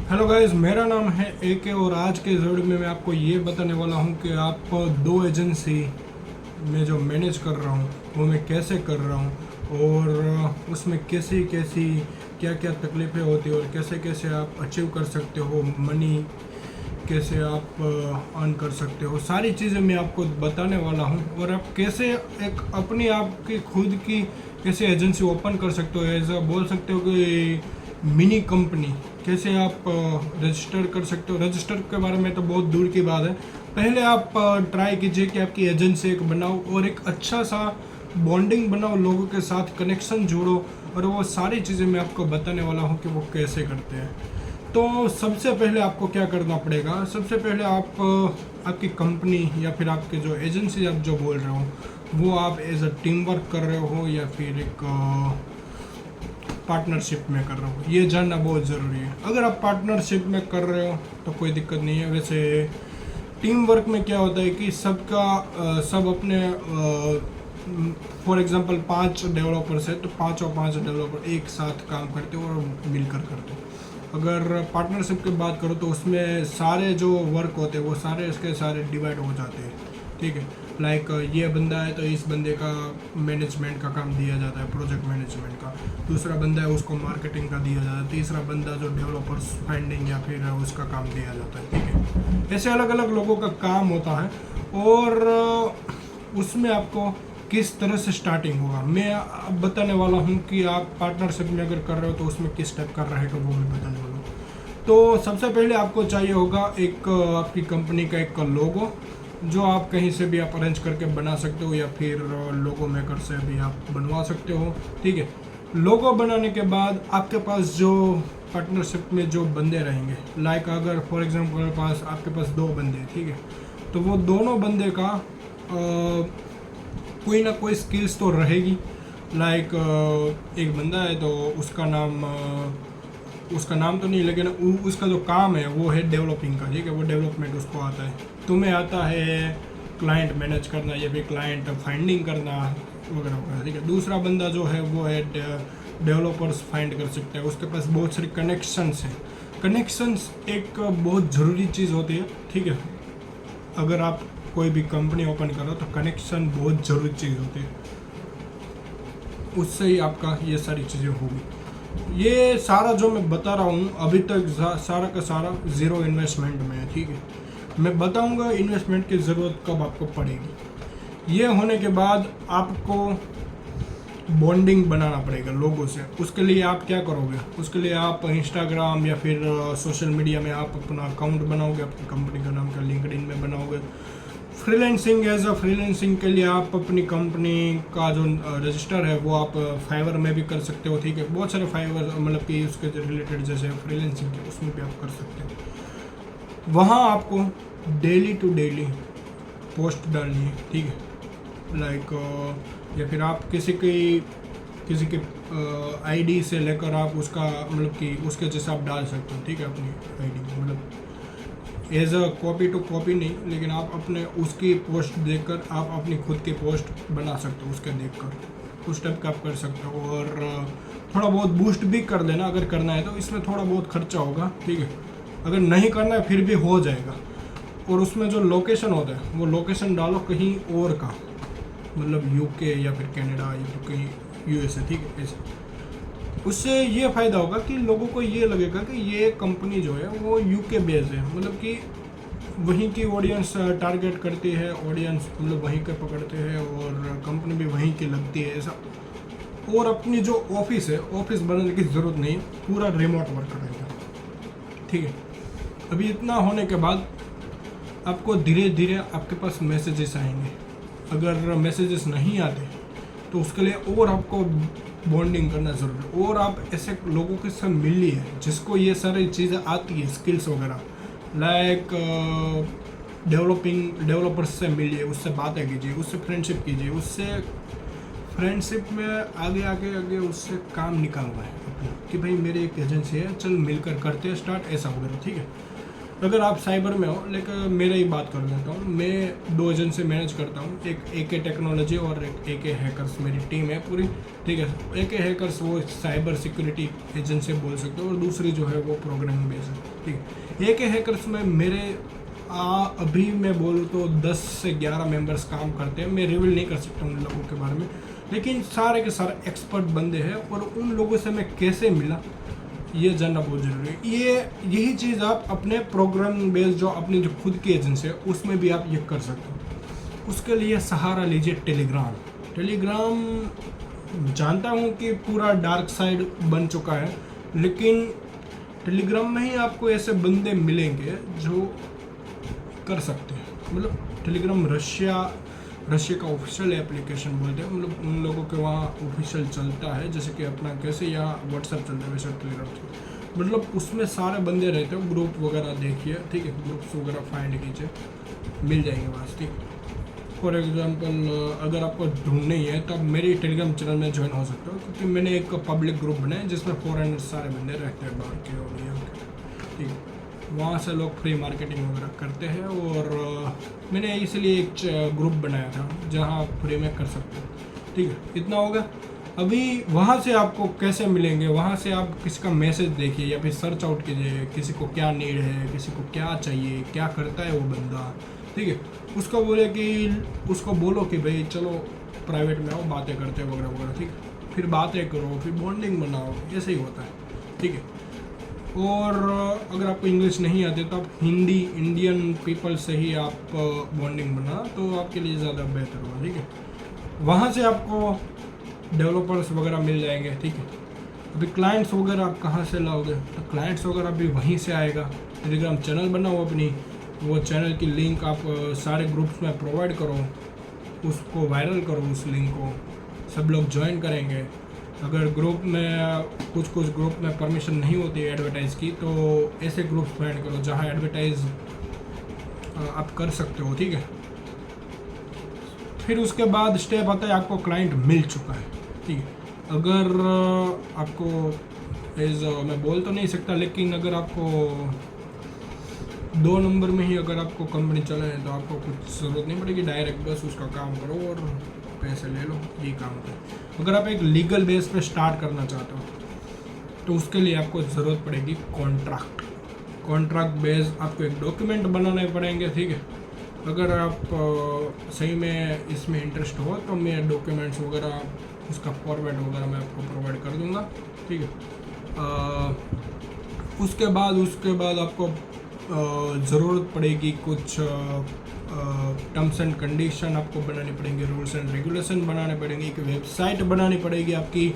Hello guys, मेरा नाम है AK और आज के इस वीडियो में मैं आपको ये बताने वाला हूँ कि आप दो एजेंसी में जो मैनेज कर रहा हूँ वो मैं कैसे कर रहा हूँ और उसमें कैसी कैसी क्या क्या तकलीफ़ें होती है और कैसे कैसे आप अचीव कर सकते हो मनी, कैसे आप अर्न कर सकते हो। सारी चीज़ें मैं आपको बताने वाला हूँ और आप कैसे एक अपनी आपकी खुद की कैसे एजेंसी ओपन कर सकते हो। ऐसा बोल सकते हो कि मिनी कंपनी कैसे आप रजिस्टर कर सकते हो। रजिस्टर के बारे में तो बहुत दूर की बात है, पहले आप ट्राई कीजिए कि आपकी एजेंसी एक बनाओ और एक अच्छा सा बॉन्डिंग बनाओ, लोगों के साथ कनेक्शन जोड़ो और वो सारी चीज़ें मैं आपको बताने वाला हूँ कि वो कैसे करते हैं। तो सबसे पहले आपको क्या करना पड़ेगा, सबसे पहले आप आपकी कंपनी या फिर आपके जो एजेंसी आप जो बोल रहे हो वो आप एज अ टीम वर्क कर रहे हो या फिर एक पार्टनरशिप में कर रहे हो, ये जानना बहुत ज़रूरी है। अगर आप पार्टनरशिप में कर रहे हो तो कोई दिक्कत नहीं है। वैसे टीम वर्क में क्या होता है कि सब अपने फॉर एग्जांपल 5 डेवलपर्स है तो पाँचों 5 डेवलपर एक साथ काम करते हो और मिलकर करते हो। अगर पार्टनरशिप की बात करो तो उसमें सारे जो वर्क होते हैं वो सारे इसके सारे डिवाइड हो जाते हैं, ठीक है। लाइक ये बंदा है तो इस बंदे का मैनेजमेंट का काम दिया जाता है, प्रोजेक्ट मैनेजमेंट का। दूसरा बंदा है उसको मार्केटिंग का दिया जाता है। तीसरा बंदा जो डेवलपर्स फाइंडिंग या फिर उसका काम दिया जाता है, ठीक है। ऐसे अलग अलग लोगों का काम होता है और उसमें आपको किस तरह से स्टार्टिंग होगा मैं अब बताने वाला हूँ कि आप पार्टनरशिप में अगर कर रहे हो तो उसमें किस टाइप का रहेगा वो मैं बताने वाला हूँ। तो सबसे पहले आपको चाहिए होगा एक आपकी कंपनी का एक लोगो, जो आप कहीं से भी आप अरेंज करके बना सकते हो या फिर लोगो मेकर से भी आप बनवा सकते हो, ठीक है। लोगो बनाने के बाद आपके पास जो पार्टनरशिप में जो बंदे रहेंगे, लाइक अगर फॉर एग्जांपल पास आपके पास 2 बंदे हैं, ठीक है, तो वो दोनों बंदे का कोई ना कोई स्किल्स तो रहेगी। लाइक एक बंदा है तो उसका नाम तो नहीं, लेकिन उसका जो काम है वो है डेवलपिंग का, ठीक है, वो डेवलपमेंट उसको आता है। तुम्हें आता है क्लाइंट मैनेज करना या फिर क्लाइंट फाइंडिंग करना वगैरह वगैरह, ठीक है। दूसरा बंदा जो है वो है डेवलपर्स फाइंड कर सकते हैं, उसके पास बहुत सारे कनेक्शंस हैं। कनेक्शंस एक बहुत ज़रूरी चीज़ होती है, ठीक है। अगर आप कोई भी कंपनी ओपन करो तो कनेक्शन बहुत ज़रूरी चीज़ होती है, उससे ही आपका ये सारी चीज़ें होगी। ये सारा जो मैं बता रहा हूँ अभी तक सारा का सारा ज़ीरो इन्वेस्टमेंट में है, ठीक है। मैं बताऊँगा इन्वेस्टमेंट की ज़रूरत कब आपको पड़ेगी। ये होने के बाद आपको बॉन्डिंग बनाना पड़ेगा लोगों से। उसके लिए आप क्या करोगे, उसके लिए आप इंस्टाग्राम या फिर सोशल मीडिया में आप अपना अकाउंट बनाओगे, अपनी कंपनी का नाम का लिंक्डइन में बनाओगे। फ्रीलांसिंग, एज अ फ्रीलांसिंग के लिए आप अपनी कंपनी का जो रजिस्टर है वो आप फाइवर में भी कर सकते हो, ठीक है। बहुत सारे फाइवर मतलब कि उसके रिलेटेड जैसे फ्रीलांसिंग के उसमें भी आप कर सकते हो। वहाँ आपको डेली टू डेली पोस्ट डालनी है, ठीक है। लाइक या फिर आप किसी के आईडी से लेकर आप उसका मतलब कि उसके जैसे आप डाल सकते हो, ठीक है, अपनी आईडी मतलब as a copy to copy नहीं, लेकिन आप अपने उसकी पोस्ट देखकर आप अपनी खुद की पोस्ट बना सकते हो, उसके देखकर उस टाइप का आप कर सकते हो। और थोड़ा बहुत बूस्ट भी कर देना अगर करना है तो। इसमें थोड़ा बहुत खर्चा होगा, ठीक है, अगर नहीं करना है फिर भी हो जाएगा। और उसमें जो लोकेशन होता है वो लोकेशन डालो कहीं और का, मतलब यूके या फिर कनाडा या फिर कहीं यूएसए, ठीक है। ऐसे उससे ये फ़ायदा होगा कि लोगों को ये लगेगा कि ये कंपनी जो है वो यूके बेस्ड है, मतलब कि वहीं की ऑडियंस टारगेट करती है, ऑडियंस मतलब वहीं के पकड़ते हैं और कंपनी भी वहीं की लगती है ऐसा। और अपनी जो ऑफिस है, ऑफिस बनाने की ज़रूरत नहीं, पूरा रिमोट वर्क करेगा, ठीक है। अभी इतना होने के बाद आपको धीरे धीरे आपके पास मैसेजेस आएंगे। अगर मैसेजेस नहीं आते तो उसके लिए और आपको बॉन्डिंग करना ज़रूरी है और आप ऐसे लोगों के साथ मिलिए जिसको ये सारी चीज़ें आती है, स्किल्स वगैरह। लाइक डेवलपर्स से मिलिए, उससे बातें कीजिए, उससे फ्रेंडशिप कीजिए, उससे फ्रेंडशिप में आगे आगे आगे उससे काम निकालना है अपना कि भाई मेरी एक एजेंसी है, चल मिलकर करते हैं स्टार्ट, ऐसा वगैरह, ठीक है। अगर आप साइबर में हो, लेकिन मेरा ही बात कर देता हूँ, मैं 2 एजेंसी मैनेज करता हूँ, एक AK टेक्नोलॉजी और एक AK हैकर्स, मेरी टीम है पूरी, ठीक है। AK हैकर्स वो साइबर सिक्योरिटी एजेंसी बोल सकते हो, और दूसरी जो है वो प्रोग्रामिंग बेस है, ठीक है। AK हैकर्स में मेरे अभी मैं बोलूँ तो 10 से 11 मेंबर्स काम करते हैं। मैं रिवील नहीं कर सकता उन लोगों के बारे में, लेकिन सारे के सारे एक्सपर्ट बंदे हैं, और उन लोगों से मैं कैसे मिला ये जानना बहुत ज़रूरी है। यही चीज़ आप अपने प्रोग्रामिंग बेस जो अपनी जो खुद की एजेंसी है उसमें भी आप ये कर सकते हो। उसके लिए सहारा लीजिए टेलीग्राम जानता हूँ कि पूरा डार्क साइड बन चुका है, लेकिन टेलीग्राम में ही आपको ऐसे बंदे मिलेंगे जो कर सकते हैं। मतलब टेलीग्राम रशिया का ऑफिशियल एप्लीकेशन बोलते हैं, मतलब उन लोगों के वहाँ ऑफिशियल चलता है, जैसे कि अपना कैसे यहाँ व्हाट्सएप चलता है वैसे टेलीग्राम से, मतलब उसमें सारे बंदे रहते हैं। ग्रुप वगैरह देखिए, ठीक है, ग्रुप्स वगैरह फाइंड कीजिए, मिल जाएंगे वहाँ से, ठीक। फॉर एग्जांपल अगर आपको ढूंढनी है तो आप मेरी टेलीग्राम चैनल में ज्वाइन हो सकते हो, क्योंकि मैंने एक पब्लिक ग्रुप बनाया जिसमें फॉरेनर सारे बंदे रहते हैं, बाहर के और यहाँ के, ठीक है। वहाँ से लोग फ्री मार्केटिंग वगैरह करते हैं, और मैंने इसलिए एक ग्रुप बनाया था जहाँ आप फ्री में कर सकते हो, ठीक है। इतना होगा। अभी वहाँ से आपको कैसे मिलेंगे, वहाँ से आप किसी का मैसेज देखिए या फिर सर्च आउट कीजिए, किसी को क्या नीड है, किसी को क्या चाहिए, क्या करता है वो बंदा, ठीक है। उसको बोलो कि भाई चलो प्राइवेट में आओ, बातें करते हैं वगैरह वगैरह, ठीक है। फिर बातें करो, फिर बॉन्डिंग बनाओ, ऐसे ही होता है, ठीक है। और अगर आपको इंग्लिश नहीं आते तो आप हिंदी इंडियन पीपल से ही आप बॉन्डिंग बना, तो आपके लिए ज़्यादा बेहतर होगा, ठीक है। वहाँ से आपको डेवलपर्स वगैरह मिल जाएंगे, ठीक है। अभी क्लाइंट्स वगैरह आप कहाँ से लाओगे, तो क्लाइंट्स वगैरह भी वहीं से आएगा। टेलीग्राम चैनल बनाओ अपनी, वो चैनल की लिंक आप सारे ग्रुप्स में प्रोवाइड करो, उसको वायरल करो, उस लिंक को सब लोग ज्वाइन करेंगे। अगर ग्रुप में कुछ ग्रुप में परमिशन नहीं होती है एडवर्टाइज़ की, तो ऐसे ग्रुप्स फाइंड करो जहाँ एडवर्टाइज आप कर सकते हो, ठीक है। फिर उसके बाद स्टेप आता है आपको क्लाइंट मिल चुका है, ठीक है। अगर आपको मैं बोल तो नहीं सकता, लेकिन अगर आपको 2 नंबर में ही अगर आपको कंपनी चलाए तो आपको कुछ ज़रूरत नहीं पड़ेगी, डायरेक्ट बस उसका काम करो और पैसे ले लो, ये काम होता है। अगर आप एक लीगल बेस पे स्टार्ट करना चाहते हो तो उसके लिए आपको ज़रूरत पड़ेगी कॉन्ट्रैक्ट बेस, आपको एक डॉक्यूमेंट बनाने पड़ेंगे, ठीक है। अगर आप सही में इसमें इंटरेस्ट हो तो मैं डॉक्यूमेंट्स वगैरह उसका फॉर्मेट वगैरह मैं आपको प्रोवाइड कर दूंगा, ठीक है। उसके बाद आपको ज़रूरत पड़ेगी कुछ टर्म्स एंड कंडीशन आपको बनानी पड़ेंगे, रूल्स एंड रेगुलेशन बनाने पड़ेंगे, एक वेबसाइट बनानी पड़ेगी, आपकी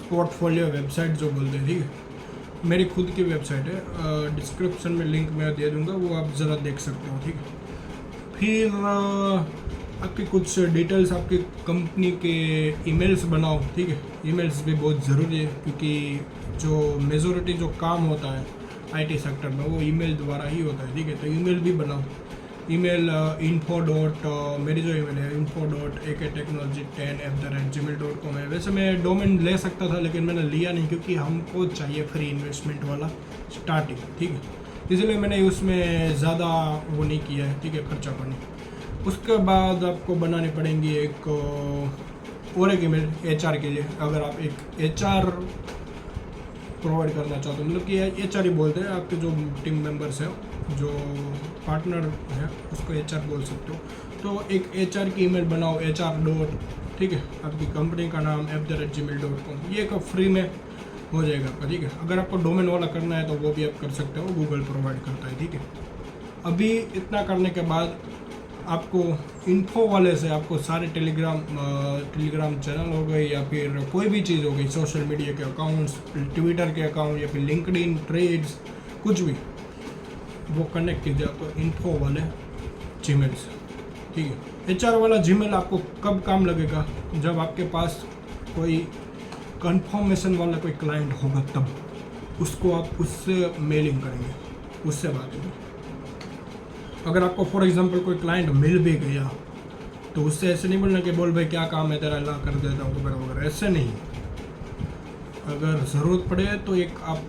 पोर्टफोलियो वेबसाइट जो बोलते हैं, ठीक है। मेरी खुद की वेबसाइट है, डिस्क्रिप्शन में लिंक मैं दे दूँगा, वो आप ज़रा देख सकते हो, ठीक है। फिर आपकी कुछ डिटेल्स, आपकी कंपनी के ईमेल्स बनाओ, ठीक है। ईमेल्स भी बहुत ज़रूरी है, क्योंकि जो मेजॉरिटी जो काम होता है IT सेक्टर में वो ईमेल द्वारा ही होता है, ठीक है। तो ईमेल भी बनाओ। ईमेल मेरी जो ईमेल है info.aktechnology10@gmail.com है। वैसे मैं डोमेन ले सकता था, लेकिन मैंने लिया नहीं, क्योंकि हमको चाहिए फ्री इन्वेस्टमेंट वाला स्टार्टिंग, ठीक है। इसलिए मैंने उसमें ज़्यादा वो नहीं किया है, ठीक है, खर्चा पानी। उसके बाद आपको बनानी पड़ेंगी एक ईमेल HR के लिए। अगर आप एक HR प्रोवाइड करना चाहते हो, मतलब कि HR ही बोलते हैं, आपके जो टीम मेंबर्स हैं, जो पार्टनर है उसको HR बोल सकते हो। तो एक HR की ईमेल बनाओ, HR. ठीक है, आपकी कंपनी का नाम @gmail.com, ये एक फ्री में हो जाएगा आपका, ठीक है। अगर आपको डोमेन वाला करना है तो वो भी आप कर सकते हो, गूगल प्रोवाइड करता है, ठीक है। अभी इतना करने के बाद आपको इन्फो वाले से आपको सारे टेलीग्राम चैनल हो गए या फिर कोई भी चीज़ हो गई, सोशल मीडिया के अकाउंट्स, ट्विटर के अकाउंट या फिर लिंक्डइन, ट्रेड्स, कुछ भी, वो कनेक्ट कीजिए आपको इन्फो वाले जीमेल से, ठीक है। HR वाला जीमेल आपको कब काम लगेगा, जब आपके पास कोई कंफर्मेशन वाला कोई क्लाइंट होगा, तब उसको आप उससे मेलिंग करेंगे, उससे बात करेंगे। अगर आपको फॉर एग्जांपल कोई क्लाइंट मिल भी गया तो उससे ऐसे नहीं बोलना कि बोल भाई क्या काम है तेरा, ला कर देता हूँ वगैरह वगैरह, ऐसे नहीं। अगर ज़रूरत पड़े तो एक आप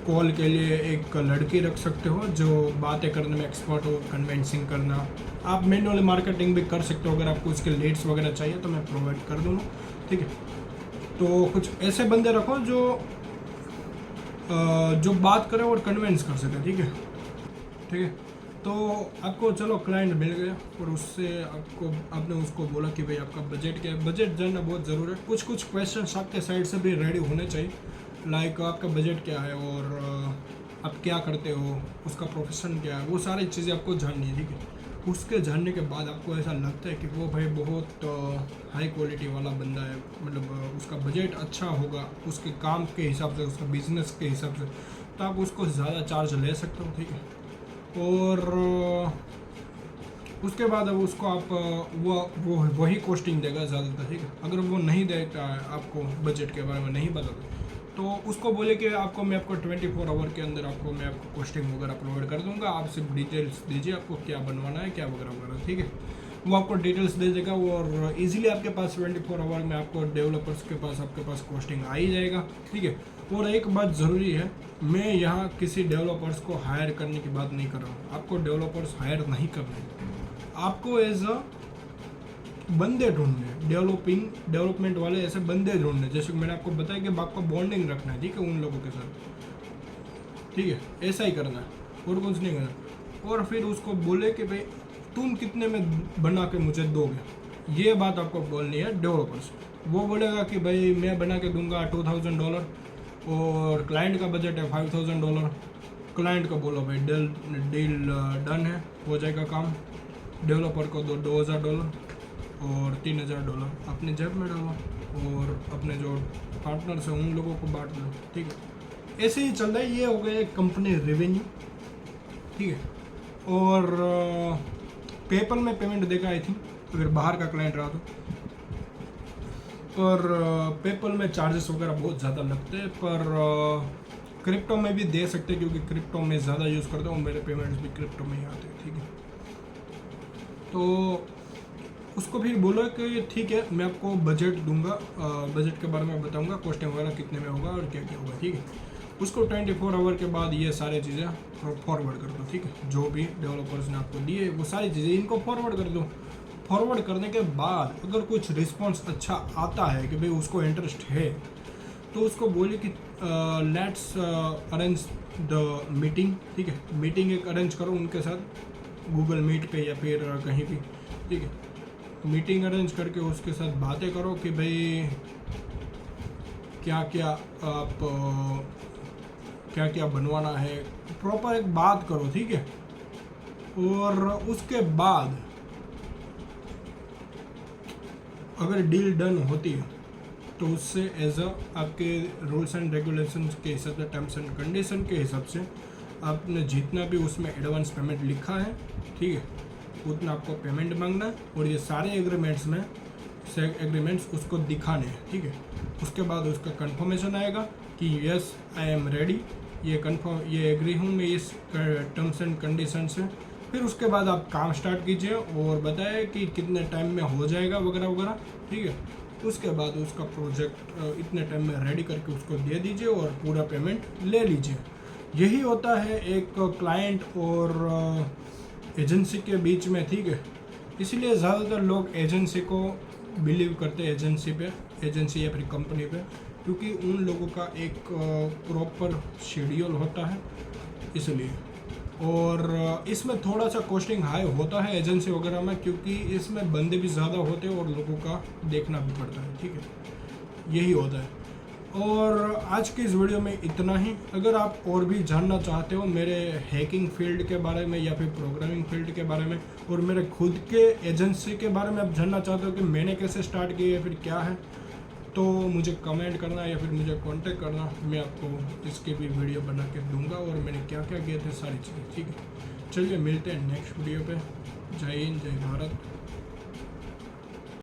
कॉल के लिए एक लड़की रख सकते हो जो बातें करने में एक्सपर्ट हो, कन्विंसिंग करना। आप मैनुअल मार्केटिंग भी कर सकते हो, अगर आपको उसके लीड्स वगैरह चाहिए तो मैं प्रोवाइड कर दूँगा, ठीक है। तो कुछ ऐसे बंदे रखो जो बात करे और कन्विंस कर सके, ठीक है। तो आपको चलो क्लाइंट मिल गया और उससे आपने उसको बोला कि भाई आपका बजट क्या है। बजट जानना बहुत ज़रूरी है। कुछ क्वेश्चंस आपके साइड से भी रेडी होने चाहिए, लाइक आपका बजट क्या है और आप क्या करते हो, उसका प्रोफेशन क्या है, वो सारी चीज़ें आपको जाननी है, ठीक है। उसके जानने के बाद आपको ऐसा लगता है कि वो भाई बहुत हाई क्वालिटी वाला बंदा है, मतलब उसका बजट अच्छा होगा उसके काम के हिसाब से, उसका बिजनेस के हिसाब से, तो आप उसको ज़्यादा चार्ज ले सकते हो, ठीक है। और उसके बाद अब उसको आप वो वही कॉस्टिंग देगा ज़्यादातर, ठीक है। अगर वो नहीं देता है, आपको बजट के बारे में नहीं बताता, तो उसको बोले कि मैं आपको 24 आवर के अंदर मैं आपको कॉस्टिंग वगैरह प्रोवाइड कर दूंगा, आप सिर्फ डिटेल्स दीजिए आपको क्या बनवाना है, क्या वगैरह वगैरह, ठीक है। वो आपको डिटेल्स दे देगा और इजीली आपके पास 24 आवर में आपको डेवलपर्स के पास आपके पास कॉस्टिंग आ ही जाएगा, ठीक है। और एक बात ज़रूरी है, मैं यहाँ किसी डेवलपर्स को हायर करने की बात नहीं कर रहा हूँ। आपको डेवलपर्स हायर नहीं करने, आपको एज अ बंदे ढूंढने, डेवलपमेंट वाले ऐसे बंदे ढूंढने, जैसे मैंने आपको बताया कि आपको बॉन्डिंग रखना है, ठीक है, उन लोगों के साथ, ठीक है। ऐसा ही करना है और कुछ नहीं करना। और फिर उसको बोले कि भाई तुम कितने में बना के मुझे दोगे, ये बात आपको बोलनी है डेवलपर्स। वो बोलेगा कि भाई मैं बना के दूंगा $2000 और क्लाइंट का बजट है $5000। क्लाइंट को बोलो भाई डील डन है, हो जाएगा काम। डेवलपर को दो $2000 और $3000 अपने जेब में डालो और अपने जो पार्टनर्स हैं उन लोगों को बांट दो, ठीक है। ऐसे ही चल रहा है। ये हो गया एक कंपनी रेवेन्यू, ठीक है। और पेपल में पेमेंट देगा आई थिंक, अगर बाहर का क्लाइंट रहा तो। पर पेपल में चार्जेस वगैरह बहुत ज़्यादा लगते हैं, पर क्रिप्टो में भी दे सकते हैं, क्योंकि क्रिप्टो में ज़्यादा यूज़ करता हूँ, मेरे पेमेंट्स भी क्रिप्टो में ही आते हैं, ठीक है। तो उसको फिर बोला कि ठीक है मैं आपको बजट दूंगा, बजट के बारे में बताऊंगा, कॉस्टिंग वगैरह कितने में होगा और क्या क्या होगा, ठीक है। उसको 24 आवर के बाद ये सारी चीज़ें फॉरवर्ड कर दो, ठीक है। जो भी डेवलपर्स ने आपको दिए वो सारी चीज़ें इनको फॉरवर्ड कर दो। फॉरवर्ड करने के बाद अगर कुछ रिस्पॉन्स अच्छा आता है कि भाई उसको इंटरेस्ट है, तो उसको बोले कि लेट्स अरेंज द मीटिंग, ठीक है। मीटिंग एक अरेंज करो उनके साथ, गूगल मीट पे या फिर कहीं भी, ठीक है। मीटिंग अरेंज करके उसके साथ बातें करो कि भाई क्या क्या बनवाना है, प्रॉपर एक बात करो, ठीक है। और उसके बाद अगर डील डन होती है तो उससे एज अ आपके रूल्स एंड रेगुलेशंस के हिसाब से, टर्म्स एंड कंडीशन के हिसाब से आपने जितना भी उसमें एडवांस पेमेंट लिखा है, ठीक है, उतना आपको पेमेंट मांगना है। और ये सारे एग्रीमेंट्स उसको दिखाने हैं, ठीक है। उसके बाद उसका कंफर्मेशन आएगा कि यस आई एम रेडी, ये एग्री हूँ मैं इस टर्म्स एंड कंडीशन से। फिर उसके बाद आप काम स्टार्ट कीजिए और बताएं कि कितने टाइम में हो जाएगा वगैरह वगैरह, ठीक है। उसके बाद उसका प्रोजेक्ट इतने टाइम में रेडी करके उसको दे दीजिए और पूरा पेमेंट ले लीजिए। यही होता है एक क्लाइंट और एजेंसी के बीच में, ठीक है। इसीलिए ज़्यादातर लोग एजेंसी को बिलीव करते हैं, एजेंसी या फिर कंपनी पे, क्योंकि उन लोगों का एक प्रॉपर शेड्यूल होता है इसलिए। और इसमें थोड़ा सा कॉस्टिंग हाई होता है एजेंसी वगैरह में, क्योंकि इसमें बंदे भी ज़्यादा होते हैं और लोगों का देखना भी पड़ता है, ठीक है। यही होता है। और आज की इस वीडियो में इतना ही। अगर आप और भी जानना चाहते हो मेरे हैकिंग फील्ड के बारे में या फिर प्रोग्रामिंग फील्ड के बारे में और मेरे खुद के एजेंसी के बारे में आप जानना चाहते हो कि मैंने कैसे स्टार्ट किया या फिर क्या है, तो मुझे कमेंट करना या फिर मुझे कांटेक्ट करना, मैं आपको इसके भी वीडियो बना के दूंगा और मैंने क्या क्या किए थे सारी चीज़ें, ठीक है। चलिए मिलते हैं नेक्स्ट वीडियो पे। जय हिंद, जय भारत।